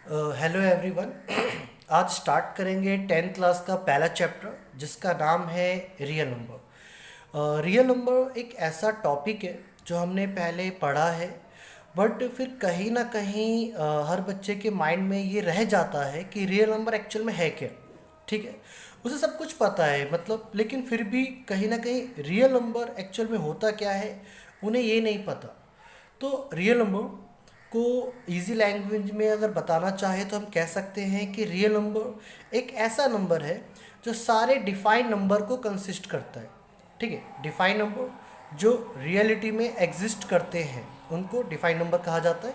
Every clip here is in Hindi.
Hello everyone. आज स्टार्ट करेंगे 10th क्लास का पहला चैप्टर जिसका नाम है रियल नंबर। रियल नंबर एक ऐसा टॉपिक है जो हमने पहले पढ़ा है, बट फिर कहीं ना कहीं हर बच्चे के माइंड में ये रह जाता है कि रियल नंबर एक्चुअल में है क्या। ठीक है, उसे सब कुछ पता है मतलब, लेकिन फिर भी कहीं ना कहीं रियल नंबर एक्चुअल में होता क्या है उन्हें ये नहीं पता। तो रियल नंबर को इजी लैंग्वेज में अगर बताना चाहे तो हम कह सकते हैं कि रियल नंबर एक ऐसा नंबर है जो सारे डिफाइंड नंबर को कंसिस्ट करता है। ठीक है, डिफाइंड नंबर जो रियलिटी में एग्जिस्ट करते हैं उनको डिफाइंड नंबर कहा जाता है।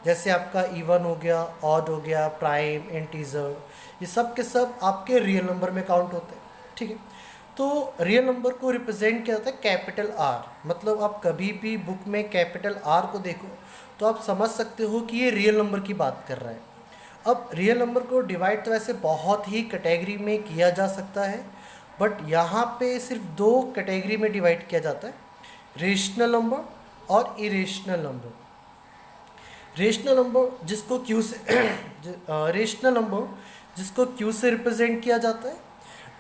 जैसे आपका इवन हो गया, ऑड हो गया, प्राइम, इंटीजर, ये सब के सब आपके रियल नंबर में काउंट होते हैं। ठीक है, तो रियल नंबर को रिप्रेजेंट किया जाता है कैपिटल आर। मतलब आप कभी भी बुक में कैपिटल आर को देखो तो आप समझ सकते हो कि ये रियल नंबर की बात कर रहा है। अब रियल नंबर को डिवाइड तो वैसे बहुत ही कैटेगरी में किया जा सकता है, बट यहाँ पे सिर्फ दो कैटेगरी में डिवाइड किया जाता है, रेशनल नंबर और इरेशनल नंबर। रेशनल नंबर जिसको क्यू से रेशनल नंबर जिसको क्यू से रिप्रेजेंट किया जाता है,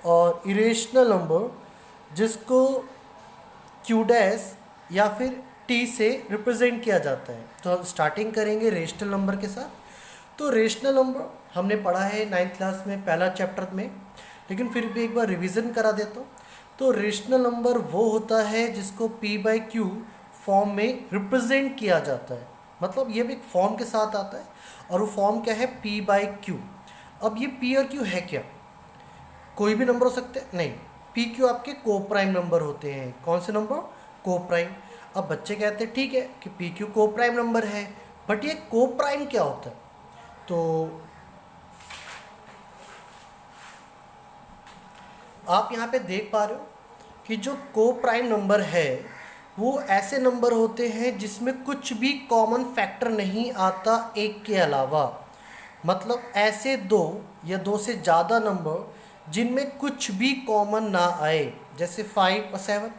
और इरेशनल नंबर जिसको क्यू डैश या फिर टी से रिप्रेजेंट किया जाता है। तो हम स्टार्टिंग करेंगे रेशनल नंबर के साथ। तो रेशनल नंबर हमने पढ़ा है 9th क्लास में पहला चैप्टर में, लेकिन फिर भी एक बार रिवीजन करा देता हूँ। तो रेशनल नंबर वो होता है जिसको p बाई क्यू फॉर्म में रिप्रेजेंट किया जाता है। मतलब ये भी एक फॉर्म के साथ आता है, और वो फॉर्म क्या है, p बाई क्यू। अब ये p और q है क्या? कोई भी नंबर हो सकते हैं? नहीं, पी क्यू आपके को प्राइम नंबर होते हैं। कौन से नंबर? को प्राइम। अब बच्चे कहते हैं ठीक है कि पी क्यू को प्राइम नंबर है, बट ये को प्राइम क्या होता है? तो आप यहाँ पे देख पा रहे हो कि जो को प्राइम नंबर है वो ऐसे नंबर होते हैं जिसमें कुछ भी कॉमन फैक्टर नहीं आता एक के अलावा। मतलब ऐसे दो या दो से ज़्यादा नंबर जिनमें कुछ भी कॉमन ना आए। जैसे 5 और 7,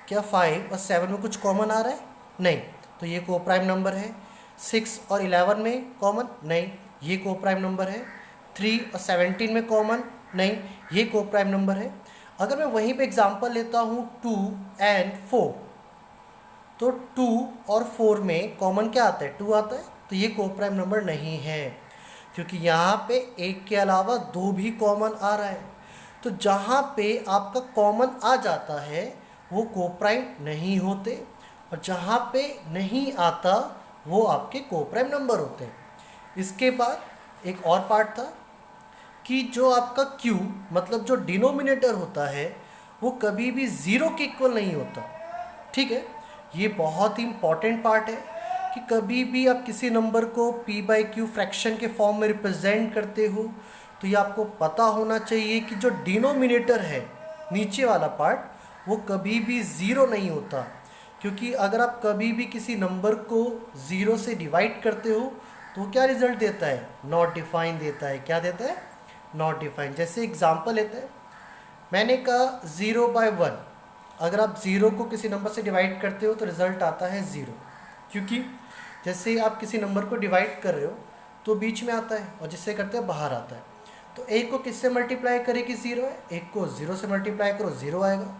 क्या 5 और 7 में कुछ कॉमन आ रहा है? नहीं, तो ये को प्राइम नंबर है। 6 और 11 में कॉमन? नहीं, ये को प्राइम नंबर है। 3 और 17 में कॉमन? नहीं, ये को प्राइम नंबर है। अगर मैं वहीं पे एग्जांपल लेता हूँ 2 एंड 4, तो 2 और 4 में कॉमन क्या आता है? 2 आता है, तो ये को प्राइम नंबर नहीं है, क्योंकि यहाँ पे एक के अलावा दो भी कॉमन आ रहा है। तो जहाँ पे आपका कॉमन आ जाता है वो को प्राइम नहीं होते, और जहाँ पे नहीं आता वो आपके को प्राइम नंबर होते हैं। इसके बाद एक और पार्ट था कि जो आपका Q मतलब जो डिनोमिनेटर होता है वो कभी भी ज़ीरो के इक्वल नहीं होता। ठीक है, ये बहुत ही इंपॉर्टेंट पार्ट है कि कभी भी आप किसी नंबर को p बाई क्यू फ्रैक्शन के फॉर्म में रिप्रेजेंट करते हो तो ये आपको पता होना चाहिए कि जो डिनोमिनेटर है, नीचे वाला पार्ट, वो कभी भी ज़ीरो नहीं होता। क्योंकि अगर आप कभी भी किसी नंबर को ज़ीरो से डिवाइड करते हो तो क्या रिजल्ट देता है? नॉट डिफाइन देता है। क्या देता है? Not define. जैसे एग्जांपल लेते हैं, मैंने कहा 0/1। अगर आप ज़ीरो को किसी नंबर से डिवाइड करते हो तो रिज़ल्ट आता है ज़ीरो, क्योंकि जैसे आप किसी नंबर को डिवाइड कर रहे हो तो बीच में आता है, और जिससे करते हैं बाहर आता है। तो एक को किससे मल्टीप्लाई करें ज़ीरो है, एक को ज़ीरो से मल्टीप्लाई करो, ज़ीरो आएगा।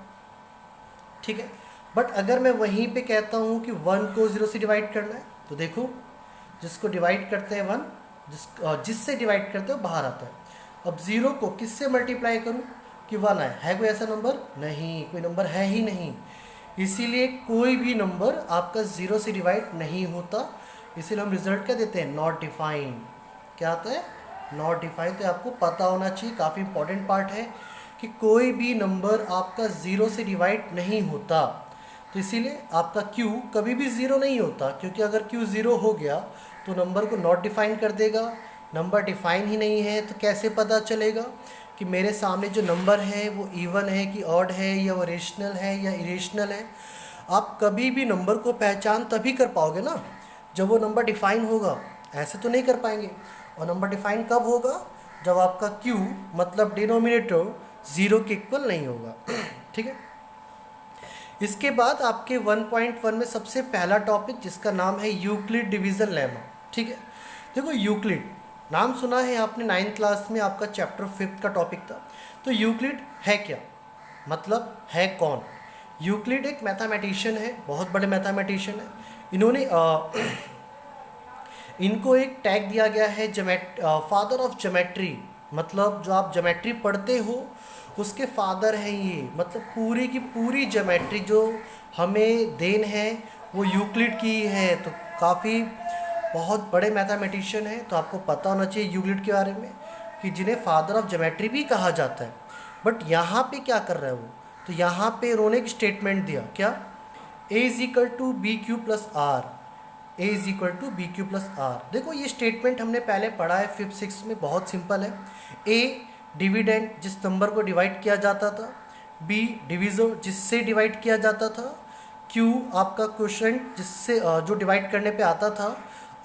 ठीक है, बट अगर मैं वहीं पे कहता हूँ कि 1 को 0 से डिवाइड करना है, तो देखो जिसको डिवाइड करते हैं 1, जिससे डिवाइड करते हो बाहर आता है। अब 0 को किससे मल्टीप्लाई करूँ कि 1 आए? है कोई ऐसा नंबर? नहीं, कोई नंबर है ही नहीं। इसीलिए कोई भी नंबर आपका 0 से डिवाइड नहीं होता। इसीलिए हम रिजल्ट क्या देते हैं? Not define. क्या आता है? Not define. तो आपको पता होना चाहिए, काफ़ी इंपॉर्टेंट पार्ट है कि कोई भी नंबर आपका 0 से डिवाइड नहीं होता। तो इसीलिए आपका Q कभी भी ज़ीरो नहीं होता, क्योंकि अगर Q ज़ीरो हो गया तो नंबर को नॉट डिफाइन कर देगा। नंबर डिफाइन ही नहीं है तो कैसे पता चलेगा कि मेरे सामने जो नंबर है वो इवन है कि ऑड है, या वो रेशनल है या इरेशनल है? आप कभी भी नंबर को पहचान तभी कर पाओगे ना जब वो नंबर डिफाइन होगा, ऐसे तो नहीं कर पाएंगे। और नंबर डिफाइन कब होगा? जब आपका Q मतलब डिनोमिनेटर ज़ीरो के इक्वल नहीं होगा। ठीक है, इसके बाद आपके 1.1 में सबसे पहला टॉपिक जिसका नाम है यूक्लिड डिवीज़न लेमा। ठीक है, देखो यूक्लिड नाम सुना है आपने 9th क्लास में, आपका चैप्टर 5 का टॉपिक था। तो यूक्लिड है क्या, मतलब है कौन? यूक्लिड एक मैथमेटिशियन है, बहुत बड़े मैथमेटिशियन है। इन्होंने इनको एक टैग दिया गया है फादर ऑफ ज्योमेट्री, मतलब जो आप ज्योमेट्री पढ़ते हो उसके फादर हैं ये, मतलब पूरी की पूरी ज्योमेट्री जो हमें देन है वो यूक्लिड की है। तो काफ़ी बहुत बड़े मैथमेटिशियन है, तो आपको पता होना चाहिए यूक्लिड के बारे में कि जिन्हें फादर ऑफ ज्योमेट्री भी कहा जाता है। बट यहाँ पे क्या कर रहा है वो, तो यहाँ पे उन्होंने एक स्टेटमेंट दिया, क्या? a is equal to b q plus r, a is equal to b q plus r. देखो ये स्टेटमेंट हमने पहले पढ़ा है 5th 6th में, बहुत सिंपल है। ए डिविडेंड, जिस नंबर को डिवाइड किया जाता था। बी डिविजर, जिससे डिवाइड किया जाता था। क्यू आपका क्वोशिएंट, जिससे जो डिवाइड करने पे आता था।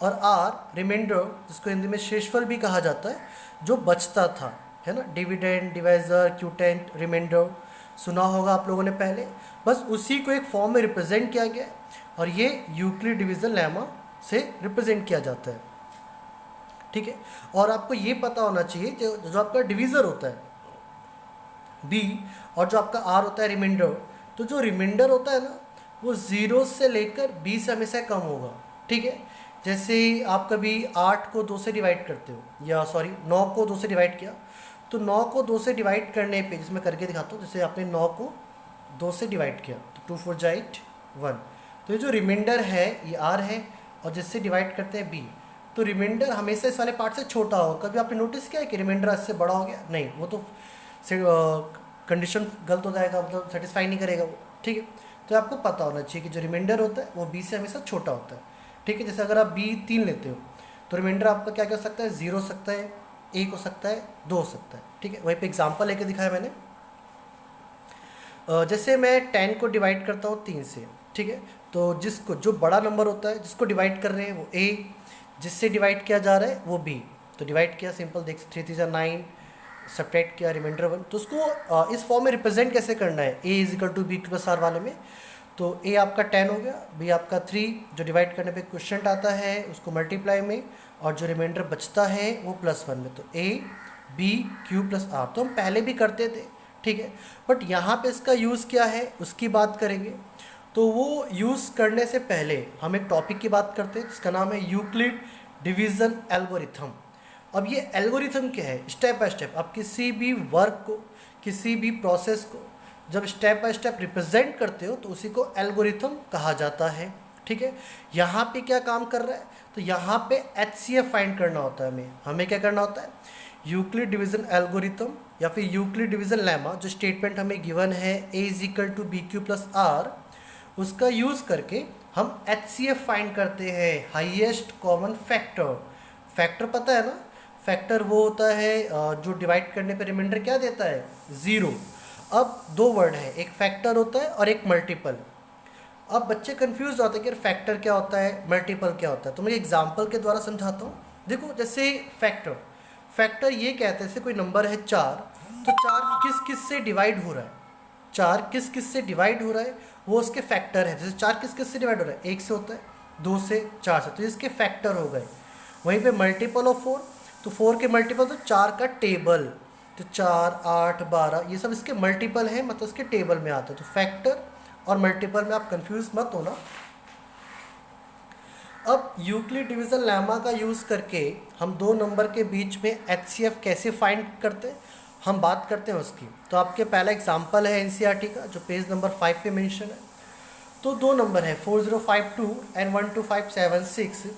और आर रिमाइंडर, जिसको हिंदी में शेषफल भी कहा जाता है, जो बचता था, है ना। डिविडेंड, डिवाइजर, क्यूटेंट, रिमाइंडर सुना होगा आप लोगों ने पहले। बस उसी को एक फॉर्म में रिप्रेजेंट किया गया और ये यूक्लिड डिवीजन लेमा से रिप्रेजेंट किया जाता है, ठीक है। और आपको ये पता होना चाहिए जो आपका डिवीज़र होता है बी और जो आपका आर होता है रिमाइंडर, तो जो रिमाइंडर होता है ना वो 0 से लेकर 20 से हमेशा कम होगा, ठीक है। जैसे आप कभी 8 को 2 से डिवाइड करते हो, या सॉरी 9 को 2 से डिवाइड किया, तो 9 को 2 से डिवाइड करने पे, जिसमें करके दिखाता हूँ, जैसे आपने 9 को 2 से डिवाइड किया तो 2 4 जा 8 1, तो ये जो रिमाइंडर है ये आर है, और जिससे डिवाइड करते हैं बी, तो रिमाइंडर हमेशा इस वाले पार्ट से छोटा होगा। कभी आपने नोटिस किया है कि रिमाइंडर इससे बड़ा हो गया? नहीं, वो तो कंडीशन गलत हो जाएगा, मतलब सेटिस्फाई नहीं करेगा वो, ठीक है। तो आपको पता होना चाहिए कि जो रिमाइंडर होता है वो बी से हमेशा छोटा होता है, ठीक है। जैसे अगर आप बी 3 लेते हो तो रिमाइंडर आपका क्या कर सकता है? 0 हो सकता है, 1 हो सकता है, 2 हो सकता है, ठीक है। वहीं पे एग्जांपल लेके दिखाया मैंने। जैसे मैं 10 को डिवाइड करता हूँ 3 से, ठीक है। तो जिसको जो बड़ा नंबर होता है जिसको डिवाइड कर रहे हैं वो ए, जिससे डिवाइड किया जा रहा है वो बी। तो डिवाइड किया, सिंपल देख, 3 3 9, सब्ट्रैक्ट किया, रिमाइंडर 1। तो उसको इस फॉर्म में रिप्रेजेंट कैसे करना है? A is equal to b plus r वाले में, तो ए आपका 10 हो गया, बी आपका 3, जो डिवाइड करने पे क्वेश्चन आता है उसको मल्टीप्लाई में, और जो रिमाइंडर बचता है वो +1 में। तो a b q plus r तो हम पहले भी करते थे, ठीक है। बट यहाँ पे इसका यूज़ क्या है उसकी बात करेंगे। तो वो यूज़ करने से पहले हम एक टॉपिक की बात करते हैं जिसका नाम है यूक्लिड डिवीज़न एल्गोरिथम। अब ये एल्गोरिथम क्या है? स्टेप बाय स्टेप आप किसी भी वर्क को, किसी भी प्रोसेस को जब स्टेप बाय स्टेप रिप्रेजेंट करते हो तो उसी को एल्गोरिथम कहा जाता है, ठीक है। यहाँ पे क्या काम कर रहा है? तो यहाँ पे HCF फाइंड करना होता है हमें क्या करना होता है? यूक्लिड डिवीज़न एल्गोरिथम या फिर यूक्लिड डिवीज़न लेमा, जो स्टेटमेंट हमें गिवन है a is equal to b q plus r, उसका यूज़ करके हम HCF फाइंड करते हैं, हाईएस्ट कॉमन फैक्टर। फैक्टर पता है ना? फैक्टर वो होता है जो डिवाइड करने पे रिमाइंडर क्या देता है? 0। अब 2 वर्ड है, एक फैक्टर होता है और एक मल्टीपल। अब बच्चे कंफ्यूज होते हैं कि फैक्टर क्या होता है, मल्टीपल क्या होता है। तो मैं एग्जांपल के द्वारा समझाता हूँ। देखो जैसे फैक्टर ये कहते हैं, जैसे कोई नंबर है 4, तो 4 किस किस से डिवाइड हो रहा है, 4 किस किस से डिवाइड हो रहा है वो उसके फैक्टर है। जैसे 4 किस किस से डिवाइड हो रहा है? 1 से होता है, 2 से, 4 से, तो इसके फैक्टर हो गए। वहीं पे मल्टीपल ऑफ 4, तो 4 के मल्टीपल तो 4 का टेबल, तो 4 8 12 ये सब इसके मल्टीपल हैं, मतलब इसके टेबल में आता है। तो फैक्टर और मल्टीपल में आप कंफ्यूज मत होना। अब यूक्लिड डिवीज़न लेमा का यूज़ करके हम 2 नंबर के बीच में HCF कैसे फाइंड करते हैं हम बात करते हैं उसकी। तो आपके पहला एग्जांपल है NCERT का जो पेज नंबर 5 पे मेंशन है। तो 2 नंबर है 4052 एंड 12576।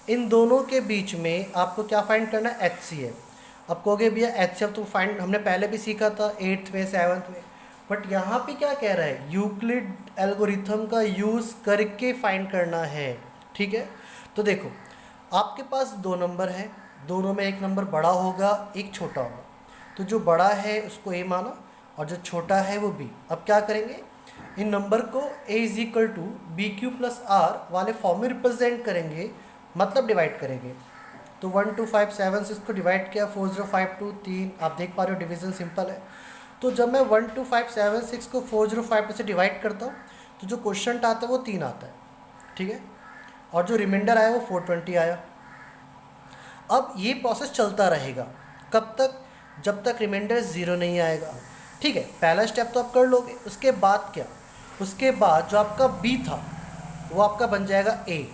इन दोनों के बीच में आपको क्या फाइंड करना है? HCF। अब कहोगे भैया HCF तो फाइंड हमने पहले भी सीखा था 8th में 7th में, बट यहाँ पे क्या कह रहा है? यूक्लिड एल्गोरिथम का यूज़ करके फाइंड करना है, ठीक है। तो देखो आपके पास 2 नंबर हैं, दोनों में एक नंबर बड़ा होगा एक छोटा होगा, तो जो बड़ा है उसको A माना और जो छोटा है वो B। अब क्या करेंगे? इन नंबर को A is equal to b q plus r वाले फॉर्म में रिप्रेजेंट करेंगे, मतलब डिवाइड करेंगे। तो 12576 को डिवाइड किया, 4052 3, आप देख पा रहे हो डिवीज़न सिंपल है। तो जब मैं 12576 को 4052 से डिवाइड करता हूँ तो जो क्वेश्चन आता है वो 3 आता है, ठीक है। और जो रिमाइंडर आया वो 420 आया। अब ये प्रोसेस चलता रहेगा कब तक, जब तक रिमाइंडर 0 नहीं आएगा। ठीक है, पहला स्टेप तो आप कर लोगे। उसके बाद क्या, उसके बाद जो आपका बी था वो आपका बन जाएगा ए,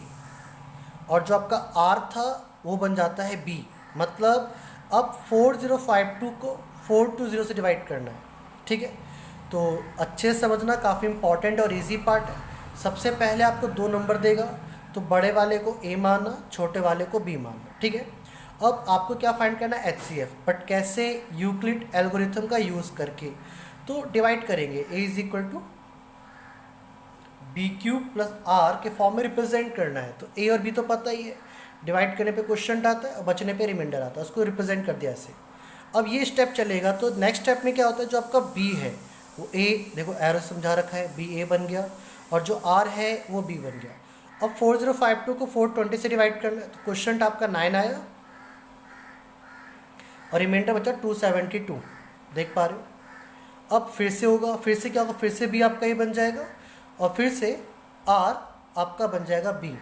और जो आपका आर था वो बन जाता है बी। मतलब अब 4052 को 420 से डिवाइड करना है। ठीक है, तो अच्छे से समझना, काफ़ी इंपॉर्टेंट और इजी पार्ट है। सबसे पहले आपको 2 नंबर देगा, तो बड़े वाले को ए मानना, छोटे वाले को बी मानना। ठीक है, अब आपको क्या फाइंड करना है, HCF। बट कैसे, यूक्लिड एल्गोरिथम का यूज़ करके। तो डिवाइड करेंगे, a is equal to b cube plus r के फॉर्म में रिप्रेजेंट करना है। तो ए और बी तो पता ही है, डिवाइड करने पे क्वेश्चन आता है और बचने पे रिमाइंडर आता है, उसको रिप्रेजेंट कर दिया ऐसे। अब ये स्टेप चलेगा, तो नेक्स्ट स्टेप में क्या होता है, जो आपका बी है वो ए, देखो एरो समझा रखा है, बी ए बन गया, और जो आर है वो बी बन गया। अब 4052 को 420 से डिवाइड करना है, तो क्वेश्चन आपका 9 आया और रिमाइंडर बचा 272, देख पा रहे हो। अब फिर से होगा, फिर से क्या होगा, फिर से बी आपका ए बन जाएगा, और फिर से आर आपका बन जाएगा बी।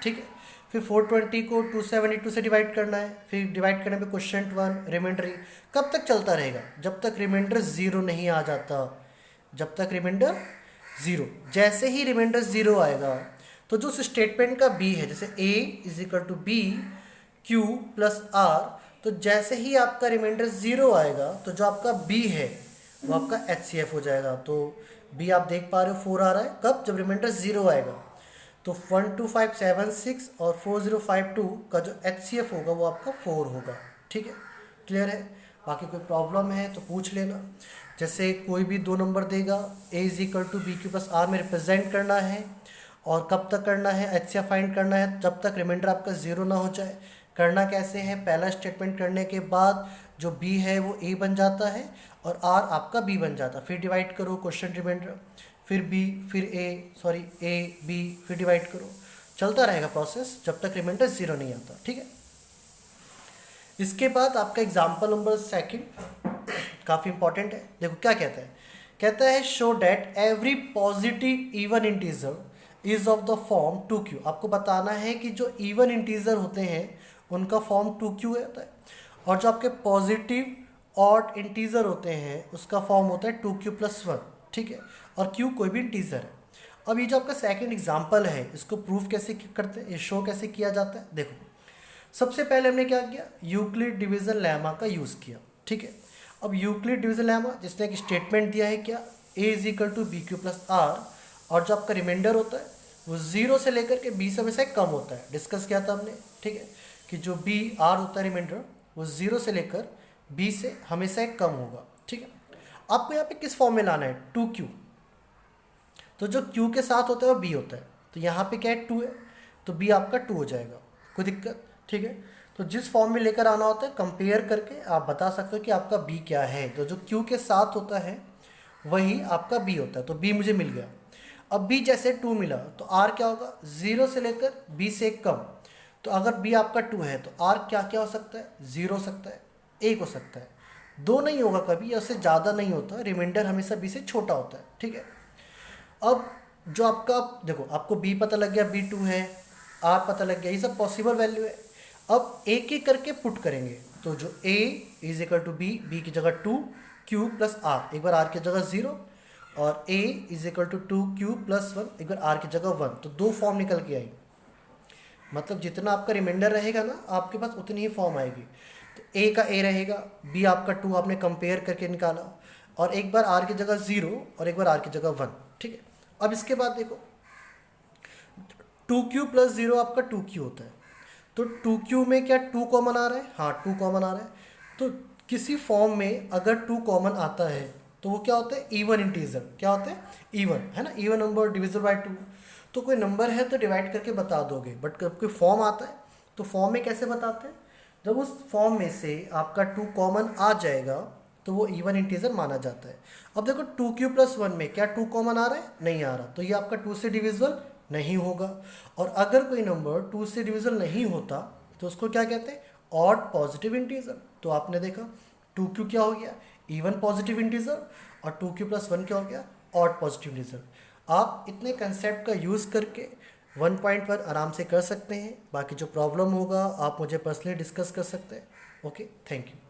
ठीक है, फिर 420 को 272 से डिवाइड करना है, फिर डिवाइड करने पे क्वेश्चन 1 रिमाइंडर। कब तक चलता रहेगा, जब तक रिमाइंडर 0 नहीं आ जाता, जब तक रिमाइंडर 0। जैसे ही रिमाइंडर 0 आएगा, तो जो उस स्टेटमेंट का बी है, जैसे a is equal to b q plus r, तो जैसे ही आपका रिमाइंडर 0 आएगा, तो जो आपका b है वो आपका HCF हो जाएगा। तो b आप देख पा रहे हो 4 आ रहा है, कब, जब रिमाइंडर 0 आएगा। तो 12576 और 4052 का जो HCF होगा वो आपका 4 होगा। ठीक है, क्लियर है। बाकी कोई प्रॉब्लम है तो पूछ लेना। जैसे कोई भी 2 नंबर देगा, a is equal to b q plus r में रिप्रेजेंट करना है, और कब तक करना है, HCF फाइंड करना है, जब तक रिमाइंडर आपका 0 ना हो जाए। करना कैसे है, पहला स्टेटमेंट करने के बाद जो b है वो a बन जाता है और r आपका b बन जाता है। फिर डिवाइड करो क्वेश्चन रिमाइंडर, फिर b, फिर a b, फिर डिवाइड करो। चलता रहेगा प्रोसेस जब तक रिमाइंडर 0 नहीं आता। ठीक है, इसके बाद आपका एग्जाम्पल नंबर 2 काफ़ी इंपॉर्टेंट है। देखो क्या कहता है, कहता है show that every positive even integer is of the form 2q। आपको बताना है कि जो इवन इंटीजर होते हैं उनका फॉर्म 2q होता है, और जो आपके पॉजिटिव ऑड इंटीजर होते हैं उसका फॉर्म होता है 2q प्लस 1। ठीक है, और q कोई भी इंटीजर है। अब ये जो आपका सेकंड एग्जांपल है, इसको प्रूफ कैसे करते हैं, ये शो कैसे किया जाता है। देखो, सबसे पहले हमने क्या किया, यूक्लिड डिवीजन लेमा का यूज़ किया। ठीक है, अब यूक्लिड डिवीजन लेमा जिसने एक स्टेटमेंट दिया है क्या, a is equal to b q plus r, और जो आपका रिमाइंडर होता है वो 0 से लेकर के b से हमेशा कम होता है। डिस्कस किया था हमने। ठीक है, कि जो b r होता है रिमाइंडर, वो 0 से लेकर b से हमेशा कम होगा। ठीक है, आपको यहाँ पे किस फॉर्म में लाना है, 2q। तो जो q के साथ होता है वो b होता है, तो यहाँ पे क्या है 2 है, तो b आपका 2 हो जाएगा, कोई दिक्कत। ठीक है, तो जिस फॉर्म में लेकर आना होता है कंपेयर करके आप बता सकते हो कि आपका b क्या है। तो जो q के साथ होता है वही आपका b होता है, तो b मुझे मिल गया। अब b जैसे 2 मिला तो r क्या होगा, 0 से लेकर b से कम। तो अगर b आपका 2 है तो r क्या क्या हो सकता है, 0 हो सकता है, 1 हो सकता है, 2 नहीं होगा कभी, या उससे ज़्यादा नहीं होता। रिमाइंडर हमेशा b से छोटा होता है। ठीक है, अब जो आपका, देखो आपको b पता लग गया, b 2 है, r पता लग गया, ये सब पॉसिबल वैल्यू है। अब एक एक करके पुट करेंगे, तो जो a is equal to b, b की जगह 2 q प्लस r, एक बार r की जगह 0, और a is equal to 2q plus 1, एक बार r की जगह 1। तो 2 फॉर्म निकल के आई, मतलब जितना आपका रिमाइंडर रहेगा ना आपके पास उतनी ही फॉर्म आएगी। तो a का a रहेगा, b आपका 2 आपने कंपेयर करके निकाला, और एक बार r की जगह 0 और एक बार r की जगह 1। ठीक है, अब इसके बाद देखो 2q प्लस 0 आपका 2q होता है, तो 2q में क्या 2 कॉमन आ रहा है, हाँ 2 कॉमन आ रहा है। तो किसी फॉर्म में अगर 2 कॉमन आता है तो वो क्या होता है, इवन इंटीजर। क्या होता है, इवन, है ना, इवन नंबर डिविजिबल बाय 2। तो कोई नंबर है तो डिवाइड करके बता दोगे, बट जब कोई फॉर्म आता है तो फॉर्म में कैसे बताते हैं, जब उस फॉर्म में से आपका 2 कॉमन आ जाएगा तो वो इवन इंटीजर माना जाता है। अब देखो 2q प्लस 1 में क्या 2 कॉमन आ रहा है, नहीं आ रहा, तो ये आपका 2 से डिविजिबल नहीं होगा। और अगर कोई नंबर 2 से डिविजिबल नहीं होता तो उसको क्या कहते हैं, ऑड पॉजिटिव इंटीजर। तो आपने देखा 2q क्या हो गया, इवन पॉजिटिव इंटीजर, और 2q प्लस 1 क्या हो गया, ऑड पॉजिटिव इंटीजर। आप इतने कंसेप्ट का यूज़ करके 1.1 आराम से कर सकते हैं, बाकी जो प्रॉब्लम होगा आप मुझे पर्सनली डिस्कस कर सकते हैं। Okay, thank you.